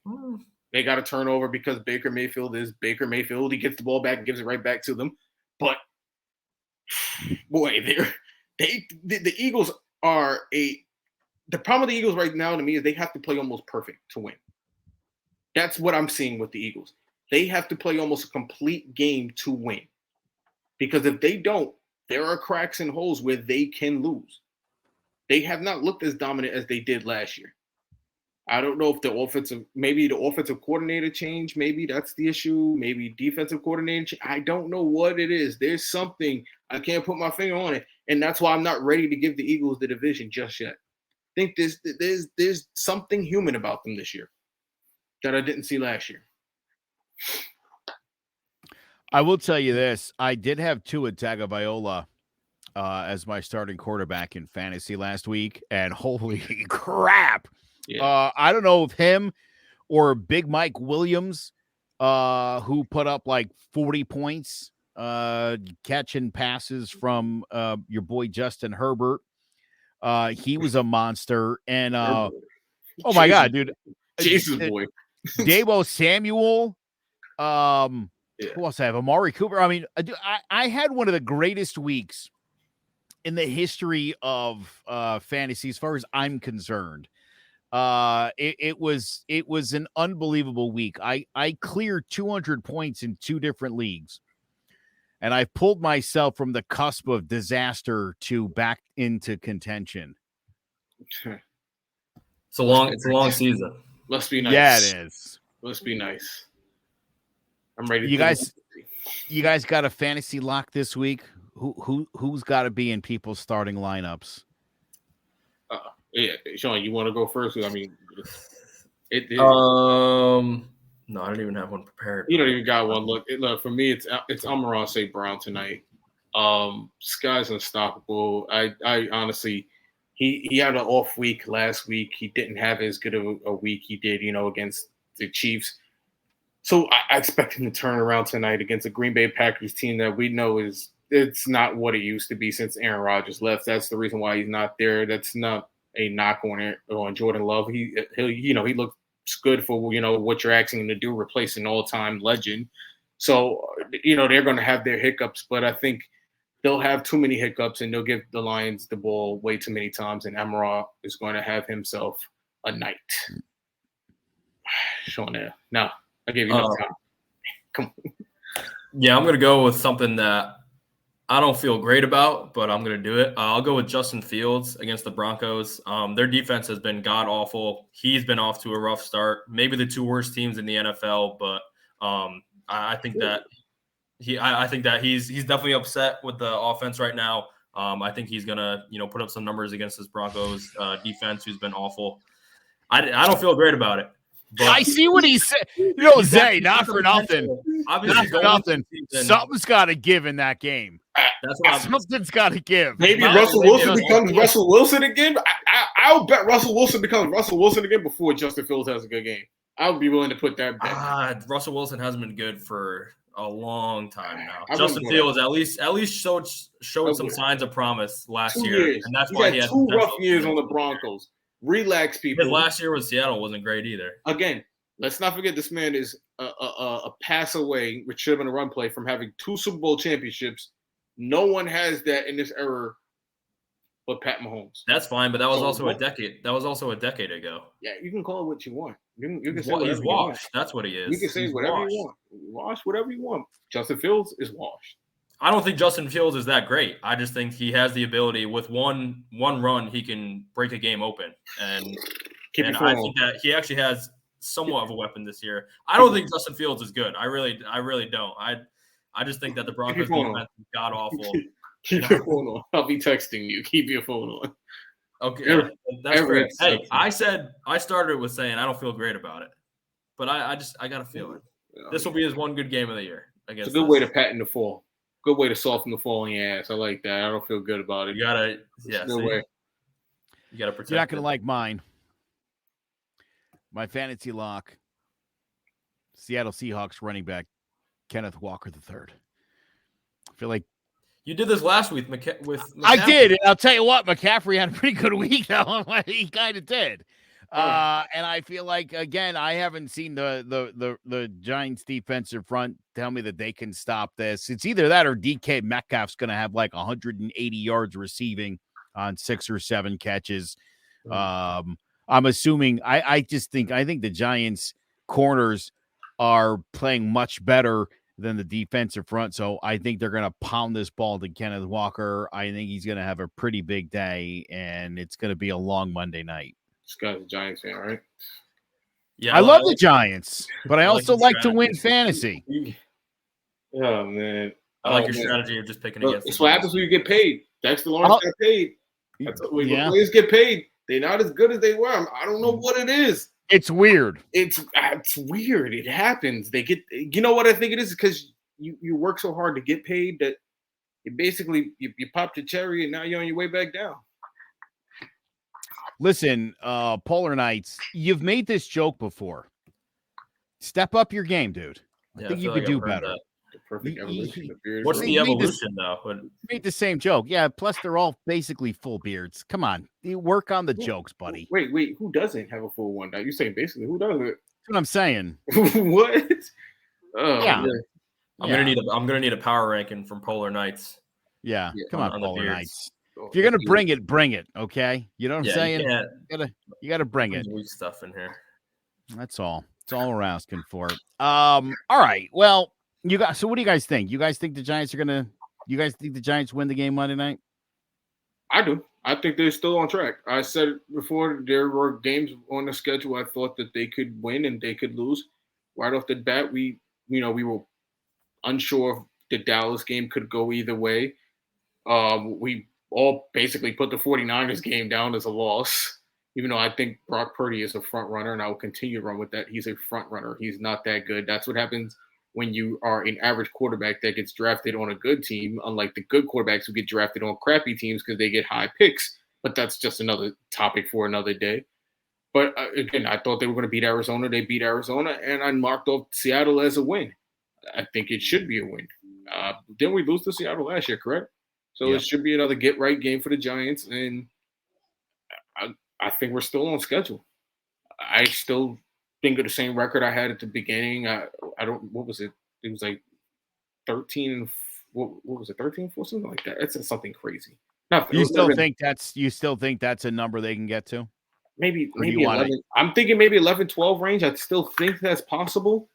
they got a turnover because Baker Mayfield is Baker Mayfield. He gets the ball back and gives it right back to them. But boy, the Eagles are the problem with the Eagles right now to me is they have to play almost perfect to win. That's what I'm seeing with the Eagles. They have to play almost a complete game to win. Because if they don't, there are cracks and holes where they can lose. They have not looked as dominant as they did last year. I don't know if maybe the offensive coordinator change, maybe that's the issue. Maybe defensive coordinator change. I don't know what it is. There's something. I can't put my finger on it. And that's why I'm not ready to give the Eagles the division just yet. I think there's something human about them this year that I didn't see last year. I will tell you this. I did have Tua Tagovailoa as my starting quarterback in fantasy last week, and holy crap. Yeah. I don't know if him or Big Mike Williams, who put up like 40 points, catching passes from your boy Justin Herbert. He was a monster. And oh my God, dude. Jesus boy. Deebo Samuel. Who else I have? Amari Cooper. I mean, I had one of the greatest weeks in the history of fantasy as far as I'm concerned. It was an unbelievable week. I cleared 200 points in 2 different leagues, and I pulled myself from the cusp of disaster to back into contention. It's a long season. Must be nice. Yeah, it is. Must be nice. I'm ready. You guys got a fantasy lock this week? Who's got to be in people's starting lineups? Yeah, Sean, you want to go first? I mean, no, I don't even have one prepared. You don't even got one. Look, for me, it's Amon-Ra St. Brown tonight. This guy's unstoppable. I honestly, he had an off week last week. He didn't have as good of a week he did, against the Chiefs. So I expect him to turn around tonight against the Green Bay Packers team that we know it's not what it used to be since Aaron Rodgers left. That's the reason why he's not there. That's not a knock on Jordan Love. He looks good for what you're asking him to do, replace an all-time legend. So they're going to have their hiccups, but I think they'll have too many hiccups and they'll give the Lions the ball way too many times, and Amon-Ra is going to have himself a night. Sean, no, I gave you enough time. Come on. Yeah, I'm going to go with something that I don't feel great about, but I'm going to do it. I'll go with Justin Fields against the Broncos. Their defense has been god-awful. He's been off to a rough start. Maybe the 2 worst teams in the NFL, but I think that he's definitely upset with the offense right now. I think he's going to put up some numbers against this Broncos defense, who's been awful. I don't feel great about it. But I see what he said. Zay, not for nothing. Not for nothing. Something's got to give in that game. Something's got to give. Maybe Russell Wilson becomes Russell Wilson again. I'll bet Russell Wilson becomes Russell Wilson again before Justin Fields has a good game. I would be willing to put that bet. Russell Wilson hasn't been good for a long time now. Justin Fields at least showed some signs of promise last year, and that's why he had 2 rough years on the Broncos. Relax, people. His last year with Seattle wasn't great either. Again, let's not forget this man is a pass away, which should have been a run play, from having 2 Super Bowl championships. No one has that in this era but Pat Mahomes. That's fine, but that was also a decade. That was also a decade ago. Yeah, you can call it what you want. You can say he's washed. That's what he is. You can say whatever you want. Wash whatever you want. Justin Fields is washed. I don't think Justin Fields is that great. I just think he has the ability with one run he can break a game open, and I think that he actually has somewhat of a weapon this year. I don't think Justin Fields is good. I really don't. I just think that the Broncos defense is god awful. Keep your phone on. I'll be texting you. Keep your phone on. Okay, that's great. Hey, I started with saying I don't feel great about it, but I got a feeling this will be his one good game of the year. It's a good way to patent the fall. Good way to soften the fall in your ass. I like that. I don't feel good about it. You gotta, yeah. You got to protect. You're not going to like mine. My fantasy lock, Seattle Seahawks running back, Kenneth Walker III. I feel like you did this last week with McCaffrey. I did. And I'll tell you what, McCaffrey had a pretty good week, though. He kind of did. And I feel like, again, I haven't seen the Giants defensive front tell me that they can stop this. It's either that or DK Metcalf's going to have like 180 yards receiving on 6 or 7 catches. I'm assuming I think the Giants corners are playing much better than the defensive front. So I think they're going to pound this ball to Kenneth Walker. I think he's going to have a pretty big day, and it's going to be a long Monday night. This guy's a Giants fan, right? Yeah, I love the Giants, but I also like to win fantasy. Oh, man. I like your strategy of just picking against. It's what happens when you get paid. Dexter Lawrence got paid. When players get paid, they're not as good as they were. I don't know what it is. It's weird. It's weird. It happens. They get. You know what I think it is? Because you work so hard to get paid that it basically you popped your cherry and now you're on your way back down. Listen, Polar Knights, you've made this joke before. Step up your game, dude. I think you could do better. The perfect evolution of beard. What's the evolution, though? Made the same joke. Yeah, plus they're all basically full beards. Come on. You work on the jokes, buddy. Wait. Who doesn't have a full one? Now, you're saying basically who doesn't? That's what I'm saying. What? Oh, yeah. I'm gonna need a power ranking from Polar Knights. Yeah. Come on Polar Knights. Oh, if you're gonna bring it, okay? You know what I'm saying? You gotta bring it. Weak stuff in here. That's all. That's all we're asking for. All right. Well, so what do you guys think? You guys think the Giants win the game Monday night? I do. I think they're still on track. I said it before, there were games on the schedule I thought that they could win and they could lose. Right off the bat, we were unsure if the Dallas game could go either way. We all basically put the 49ers game down as a loss, even though I think Brock Purdy is a front runner, and I will continue to run with that. He's a front runner. He's not that good. That's what happens when you are an average quarterback that gets drafted on a good team, unlike the good quarterbacks who get drafted on crappy teams because they get high picks. But that's just another topic for another day. But again, I thought they were going to beat Arizona. They beat Arizona, and I marked off Seattle as a win. I think it should be a win. Didn't we lose to Seattle last year, correct? So It should be another get-right game for the Giants, and I think we're still on schedule. I still think of the same record I had at the beginning. I don't. What was it? It was like 13. What was it? 13, 4, something like that. It's something crazy. Nothing. You still think that's a number they can get to? Maybe 11. I'm thinking maybe 11, 12 range. I still think that's possible.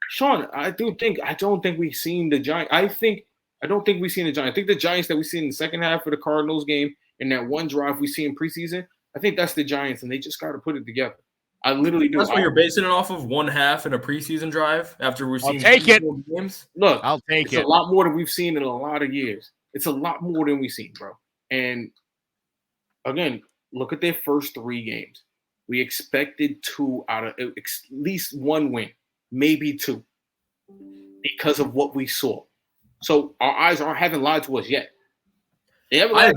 Sean, I don't think we've seen the Giants. I don't think we've seen the Giants. I think the Giants that we see in the second half of the Cardinals game and that one drive we see in preseason, I think that's the Giants, and they just got to put it together. I literally do. That's what you're basing it off of, one half in a preseason drive after we've seen games. Look, I'll take it. It's a lot more than we've seen in a lot of years. It's a lot more than we've seen, bro. And again, look at their first 3 games. We expected 2 out of at least 1 win, maybe 2, because of what we saw. So our eyes haven't lied to us yet. I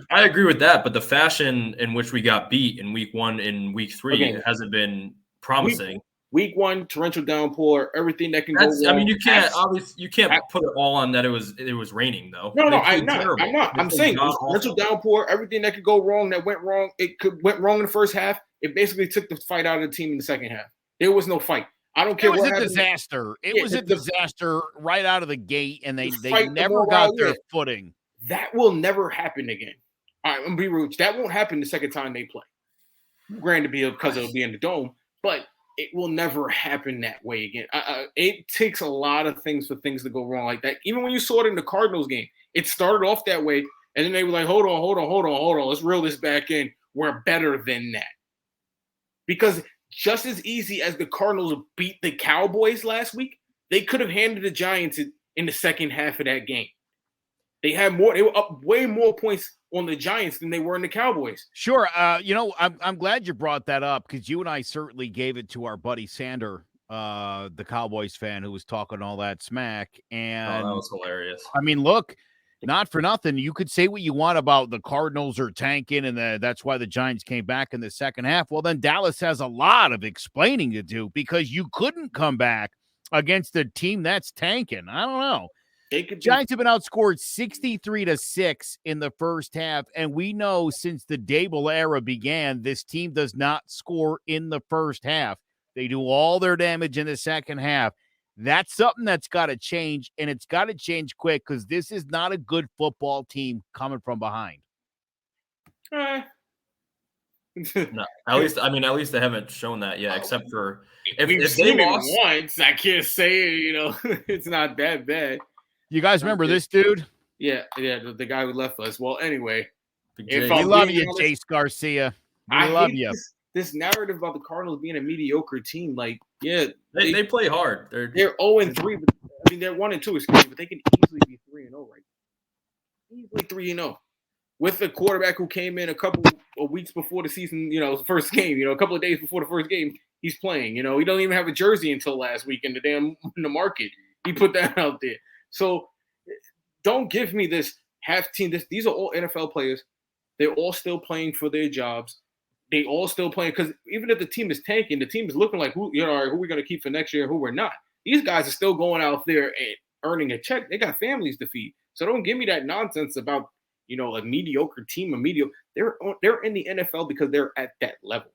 agree with that, but the fashion in which we got beat in week 1 and week 3 hasn't been promising. Week 1, torrential downpour, everything that can go wrong. I mean, you can't put it all on that it was raining though. No, I'm not. I'm saying torrential downpour, everything that could go wrong that went wrong. Went wrong in the first half. It basically took the fight out of the team in the second half. There was no fight. I don't care. It was a disaster. It was a disaster right out of the gate, and they never got their footing. That will never happen again. All right, I'm gonna be rude. That won't happen the second time they play. Granted, because it'll be in the dome, but it will never happen that way again. It takes a lot of things for things to go wrong like that. Even when you saw it in the Cardinals game, it started off that way, and then they were like, hold on. Let's reel this back in. We're better than that. Because just as easy as the Cardinals beat the Cowboys last week, they could have handed the Giants in the second half of that game. They were up way more points on the Giants than they were in the Cowboys. Sure. I'm glad you brought that up because you and I certainly gave it to our buddy Sander, the Cowboys fan who was talking all that smack. And that was hilarious. I mean, look, Not for nothing. You could say what you want about the Cardinals are tanking and that's why the Giants came back in the second half. Well, then Dallas has a lot of explaining to do because you couldn't come back against a team that's tanking. I don't know. Giants have been outscored 63-6 in the first half, and we know since the Daboll era began, this team does not score in the first half. They do all their damage in the second half. That's something that's got to change, and it's got to change quick because this is not a good football team coming from behind. No, at least they haven't shown that yet, except for if they lost once. I can't say it's not that bad. You guys remember this dude? Yeah, the guy who left us. Well, anyway, we love you, Jace Garcia. We love you. This narrative about the Cardinals being a mediocre team, like, yeah, they play hard. They're 0-3, but they're 1-2, excuse me, but they can easily be 3-0 right now. Easily 3-0 with a quarterback who came in a couple of weeks before the season, first game, a couple of days before the first game, he's playing. He don't even have a jersey until last week in the market. He put that out there. So don't give me this half team. These are all NFL players. They're all still playing for their jobs. They all still playing because even if the team is tanking, the team is looking like who we're going to keep for next year and who we're not. These guys are still going out there and earning a check. They got families to feed. So don't give me that nonsense about a mediocre team, They're in the NFL because they're at that level.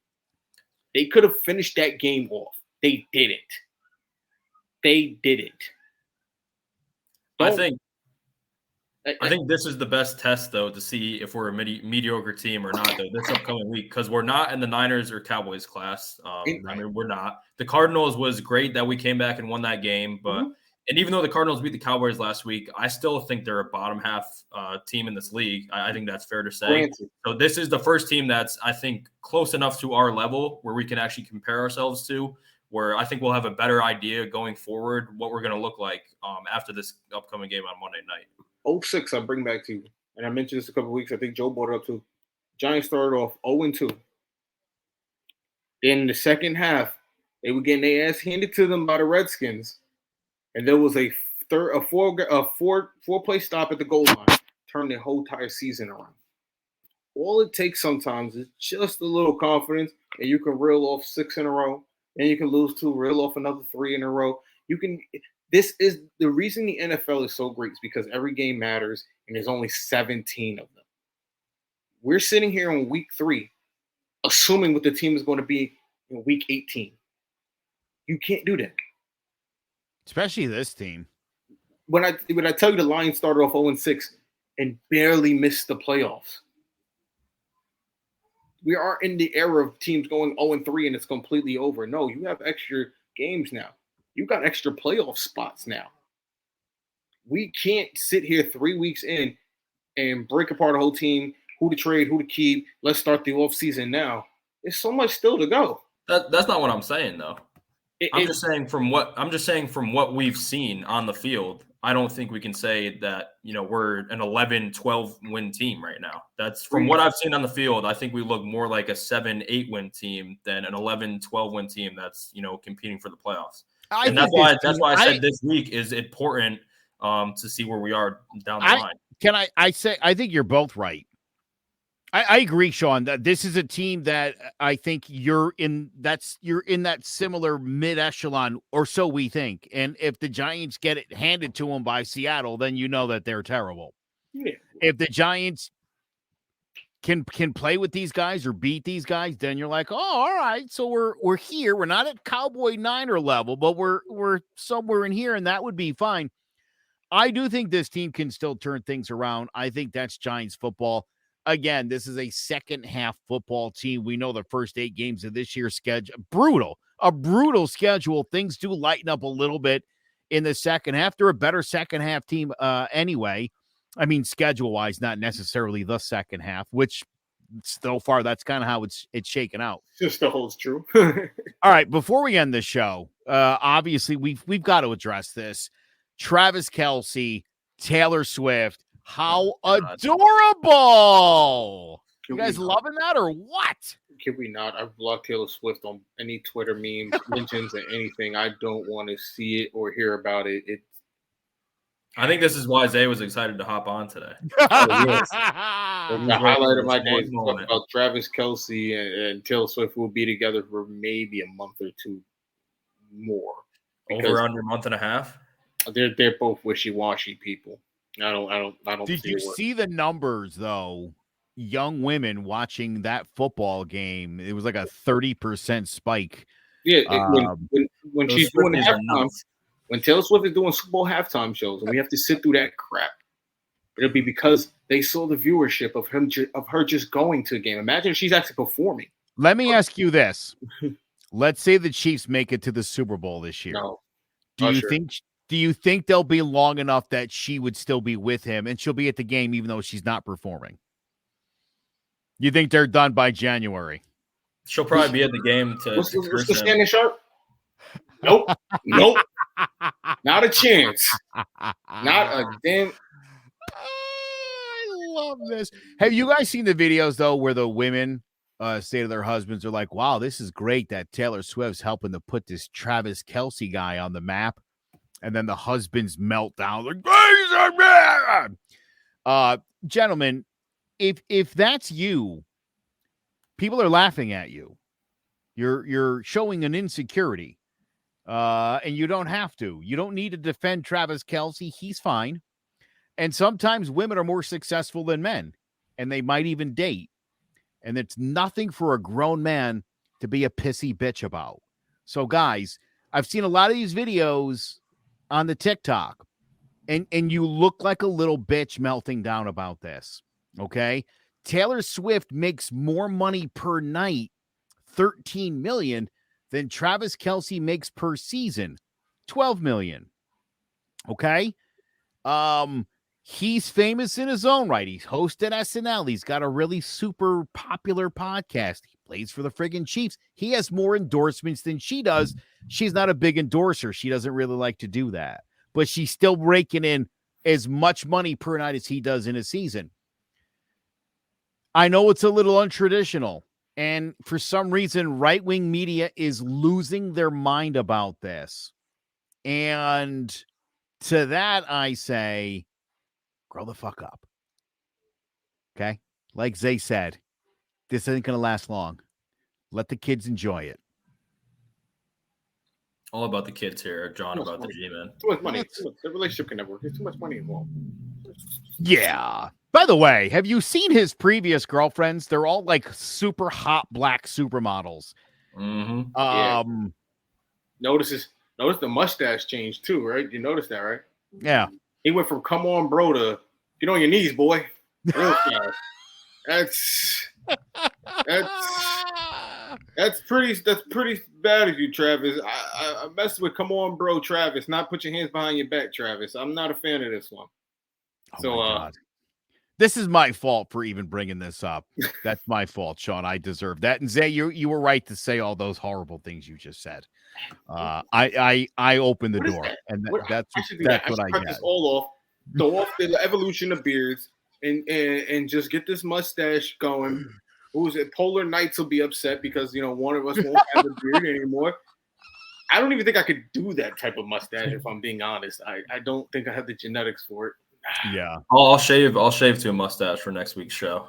They could have finished that game off. They didn't. I think this is the best test, though, to see if we're a mediocre team or not, though, this upcoming week, because we're not in the Niners or Cowboys class. We're not. The Cardinals was great that we came back and won that game, but and even though the Cardinals beat the Cowboys last week, I still think they're a bottom half team in this league. I think that's fair to say. Granted. So this is the first team that's, I think, close enough to our level where we can actually compare ourselves to, where I think we'll have a better idea going forward what we're going to look like after this upcoming game on Monday night. 06, I'll bring back to you. And I mentioned this a couple of weeks. I think Joe brought it up too. Giants started off 0-2. In the second half, they were getting their ass handed to them by the Redskins. And there was a four-play stop at the goal line. Turned their whole entire season around. All it takes sometimes is just a little confidence, and you can reel off 6 in a row. Then you can lose 2, reel off another 3 in a row. This is the reason the NFL is so great is because every game matters, and there's only 17 of them. We're sitting here in week 3, assuming what the team is going to be in week 18. You can't do that. Especially this team. When I tell you the Lions started off 0-6 and barely missed the playoffs. We are in the era of teams going 0-3 and it's completely over. No, you have extra games now. You got extra playoff spots now. We can't sit here 3 weeks in and break apart the whole team, who to trade, who to keep. Let's start the offseason now. There's so much still to go. That's not what I'm saying, though. I'm just saying from what we've seen on the field, I don't think we can say that, we're an 11-12 win team right now. That's from what I've seen on the field. I think we look more like a 7-8 win team than an 11-12 win team that's, competing for the playoffs. That's why I said this week is important to see where we are down the line. I think you're both right. I agree, Sean, that this is a team that I think you're in that similar mid-echelon, or so we think. And if the Giants get it handed to them by Seattle, then you know that they're terrible. Yeah. If the Giants can play with these guys or beat these guys, then you're like, oh, all right. So we're here. We're not at Cowboy Niner level, but we're somewhere in here, and that would be fine. I do think this team can still turn things around. I think that's Giants football. Again, this is a second half football team. We know the first 8 games of this year's schedule, a brutal schedule. Things do lighten up a little bit in the second half. They're a better second half team anyway. I mean, schedule wise, not necessarily the second half, which so far that's kind of how it's shaken out. Just still holds true. All right. Before we end the show, obviously we've got to address this. Travis Kelce, Taylor Swift. How adorable! You guys loving that or what? Can we not? I've blocked Taylor Swift on any Twitter memes, mentions, or anything. I don't want to see it or hear about it. I think this is why Zay was excited to hop on today. Oh, yes. The highlight of my day is moment. about Travis Kelce and Taylor Swift will be together for maybe a month or two more. Over under a month and a half. They're both wishy-washy people. I don't. Did you see the numbers though? Young women watching that football game, it was like a 30% spike. Yeah, when she's doing halftime, when Taylor Swift is doing Super Bowl halftime shows, and we have to sit through that crap, it'll be because they saw the viewership of her just going to a game. Imagine if she's actually performing. Let me ask you this: let's say the Chiefs make it to the Super Bowl this year. No, Do you think they'll be long enough that she would still be with him and she'll be at the game even though she's not performing? You think they're done by January? She'll probably be at the game to. What's the standing sharp? Nope. Not a chance. Not a damn. I love this. Have you guys seen the videos though where the women say to their husbands are like, "Wow, this is great that Taylor Swift's helping to put this Travis Kelce guy on the map," and then the husbands melt down like, gentlemen, if that's you, people are laughing at you. You're showing an insecurity. And you don't have to. You don't need to defend Travis Kelce. He's fine. And sometimes women are more successful than men, and they might even date. And it's nothing for a grown man to be a pissy bitch about. So, guys, I've seen a lot of these videos on the TikTok, and you look like a little bitch melting down about this. Okay? Taylor Swift makes more money per night, $13 million, than Travis Kelce makes per season, $12 million. Okay? He's famous in his own right. He's hosted SNL. He's got a really super popular podcast. He plays for the friggin' Chiefs. He has more endorsements than she does. She's not a big endorser. She doesn't really like to do that. But she's still raking in as much money per night as he does in a season. I know it's a little untraditional. And for some reason, right-wing media is losing their mind about this. And to that, I say, grow the fuck up. Okay? Like Zay said, this isn't going to last long. Let the kids enjoy it. All about the kids here, John, about money. the Gmen. Too much money. The relationship can never work. There's too much money involved. Yeah. By the way, have you seen his previous girlfriends? They're all like super hot black supermodels. Mm-hmm. Notice the mustache change too, right? You noticed that, right? Yeah. He went from "come on, bro" to "get on your knees, boy." Real fast. That's pretty bad of you, Travis. I messed with "come on, bro," Travis. Not put your hands behind your back, Travis. I'm not a fan of this one. Oh my God. This is my fault for even bringing this up. That's my fault, Sean. I deserve that. And Zay, you were right to say all those horrible things you just said. I opened the door, and that's what I cut get. this all off, throw off the evolution of beards, and just get this mustache going. Who's it? Polar Knights will be upset because one of us won't have a beard anymore. I don't even think I could do that type of mustache if I'm being honest. I don't think I have the genetics for it. Yeah, I'll shave to a mustache for next week's show.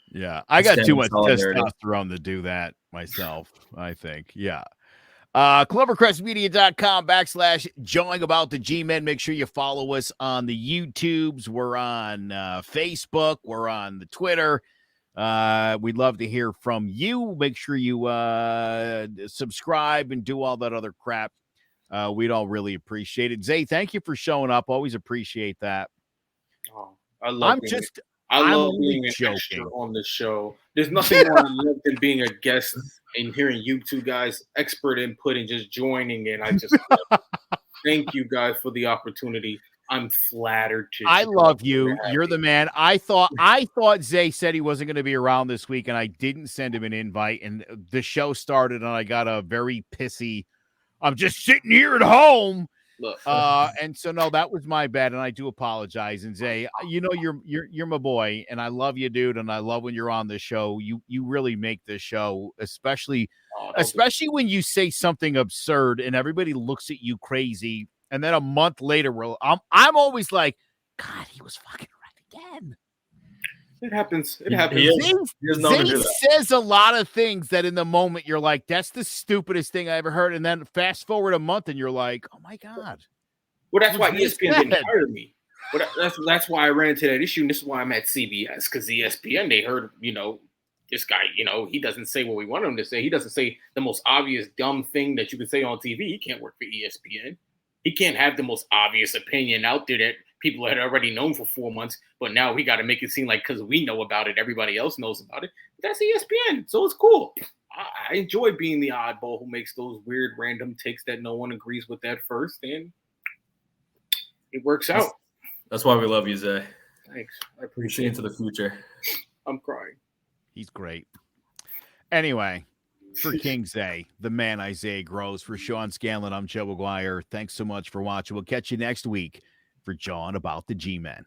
Yeah, I got too much testosterone to do that myself, I think. Yeah. ClovercrestMedia.com/Jawing About the Gmen. Make sure you follow us on the YouTubes. We're on Facebook. We're on the Twitter. We'd love to hear from you. Make sure you subscribe and do all that other crap. We'd all really appreciate it. Zay, thank you for showing up. Always appreciate that. Oh, I love being an extra on the show. There's nothing more I love than being a guest and hearing you two guys expert input and just joining in. I just thank you guys for the opportunity. I'm flattered to. I love you. You're the man. I thought Zay said he wasn't going to be around this week, and I didn't send him an invite. And the show started, and I got a very pissy. I'm just sitting here at home. Look. And so no, that was my bad, and I do apologize. And Zay, you're my boy, and I love you, dude, and I love when you're on the show. You really make this show, especially when you say something absurd and everybody looks at you crazy. And then a month later, I'm always like, God, he was fucking right again. It happens. It happens. Zay says a lot of things that in the moment you're like, that's the stupidest thing I ever heard. And then fast forward a month and you're like, oh my God. Well, that's why ESPN didn't hire me. But that's why I ran into that issue. And this is why I'm at CBS, because ESPN, they heard, this guy, he doesn't say what we want him to say. He doesn't say the most obvious dumb thing that you could say on TV. He can't work for ESPN. He can't have the most obvious opinion out there that people had already known for 4 months, but now we got to make it seem like because we know about it, everybody else knows about it. But that's ESPN, so it's cool. I enjoy being the oddball who makes those weird random takes that no one agrees with at first, and it works out. That's why we love you, Zay. Thanks. I See appreciate it. into the future. I'm crying. He's great. Anyway, for King Zay, the man Isaiah Grows, for Sean Scanlon, I'm Joe McGuire. Thanks so much for watching. We'll catch you next week for John about the Gmen.